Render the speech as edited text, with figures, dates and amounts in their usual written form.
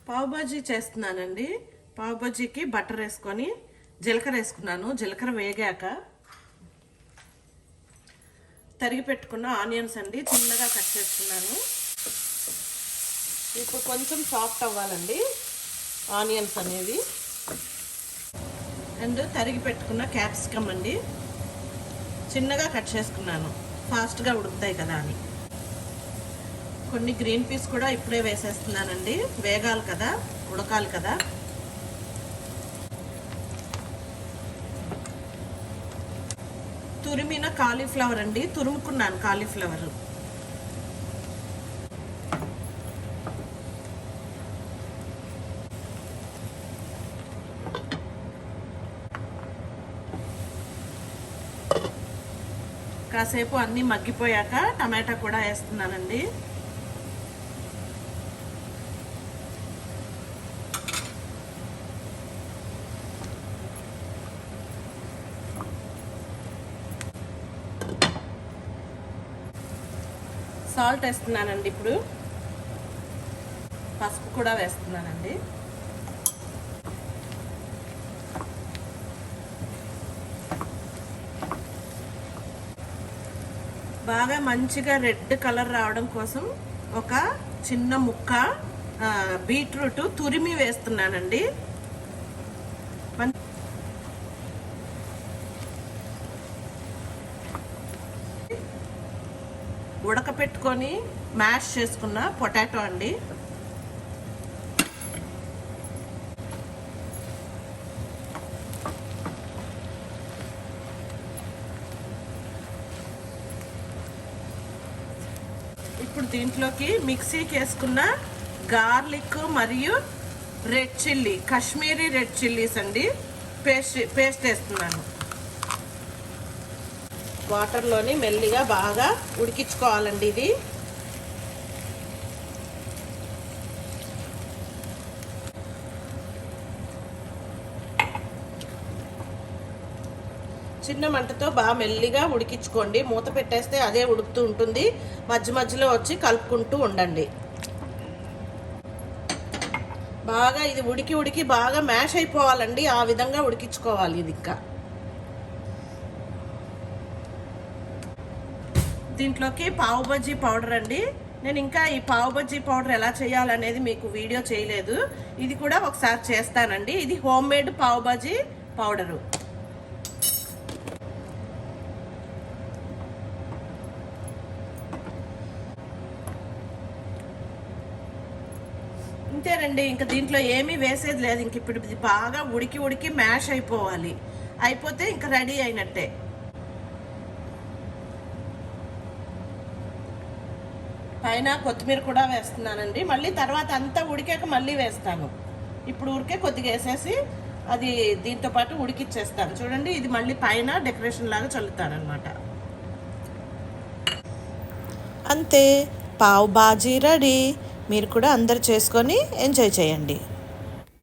పావు బాజీ చేస్తున్నానండి. పావు బాజీకి బటర్ వేసుకొని జీలకర్ర వేసుకున్నాను. జీలకర్ర వేగాక తరిగి పెట్టుకున్న ఆనియన్స్ అండి చిన్నగా కట్ చేసుకున్నాను. ఇప్పుడు కొంచెం సాఫ్ట్ అవ్వాలండి ఆనియన్స్ అనేవి. అండ్ తరిగి పెట్టుకున్న క్యాప్సికమ్ అండి చిన్నగా కట్ చేసుకున్నాను, ఫాస్ట్గా ఉడుకుతాయి కదా అని. కొన్ని గ్రీన్ పీస్ కూడా ఇప్పుడే వేసేస్తున్నానండి, వేగాలి కదా, ఉడకాలి కదా. తురిమిన కాలీఫ్లవర్ అండి, తురుముకున్నాను కాలీఫ్లవర్. కాసేపు అన్నీ మగ్గిపోయాక టమాటా కూడా వేస్తున్నానండి. సాల్ట్ వేస్తున్నానండి. ఇప్పుడు పసుపు కూడా వేస్తున్నానండి. బాగా మంచిగా రెడ్ కలర్ రావడం కోసం ఒక చిన్న ముక్క బీట్రూట్ తురిమి వేస్తున్నానండి. ఉడకపెట్టుకొని మ్యాష్ చేసుకున్న పొటాటో అండి. ఇప్పుడు దీంట్లోకి మిక్సీకి వేసుకున్న గార్లిక్ మరియు red chilli, Kashmiri red chillies అండి పేస్ట్ వేస్తున్నాను. వాటర్లోని మెల్లిగా బాగా ఉడికించుకోవాలండి. ఇది చిన్న మంటతో బాగా మెల్లిగా ఉడికించుకోండి. మూత పెట్టేస్తే అదే ఉడుకుతూ ఉంటుంది, మధ్య మధ్యలో వచ్చి కలుపుకుంటూ ఉండండి. బాగా ఇది ఉడికి బాగా మ్యాష్ అయిపోవాలండి, ఆ విధంగా ఉడికించుకోవాలి. ఇది ఇంకా దీంట్లోకి పావు బజ్జీ పౌడర్ అండి. నేను ఇంకా ఈ పావు బజ్జీ పౌడర్ ఎలా చేయాలనేది మీకు వీడియో చేయలేదు, ఇది కూడా ఒకసారి చేస్తానండి. ఇది హోమ్ మేడ్ పావు బజ్జీ పౌడరు. ఇంతేనండి, ఇంకా దీంట్లో ఏమీ వేసేది లేదు. ఇంక ఇప్పుడు ఇది బాగా ఉడికి మ్యాష్ అయిపోవాలి. అయిపోతే ఇంకా రెడీ అయినట్టే. పైన కొత్తిమీర కూడా వేస్తున్నానండి. మళ్ళీ తర్వాత అంతా ఉడికాక మళ్ళీ వేస్తాను. ఇప్పుడు ఉడికే కొద్దిగా వేసేసి అది దీంతో పాటు ఉడికిచ్చేస్తాను. చూడండి, ఇది మళ్ళీ పైన డెకరేషన్ లాగా చల్లుతానమాట. అంతే, పావ్ బాజీ రెడీ. మీరు కూడా అందరు చేసుకొని ఎంజాయ్ చేయండి.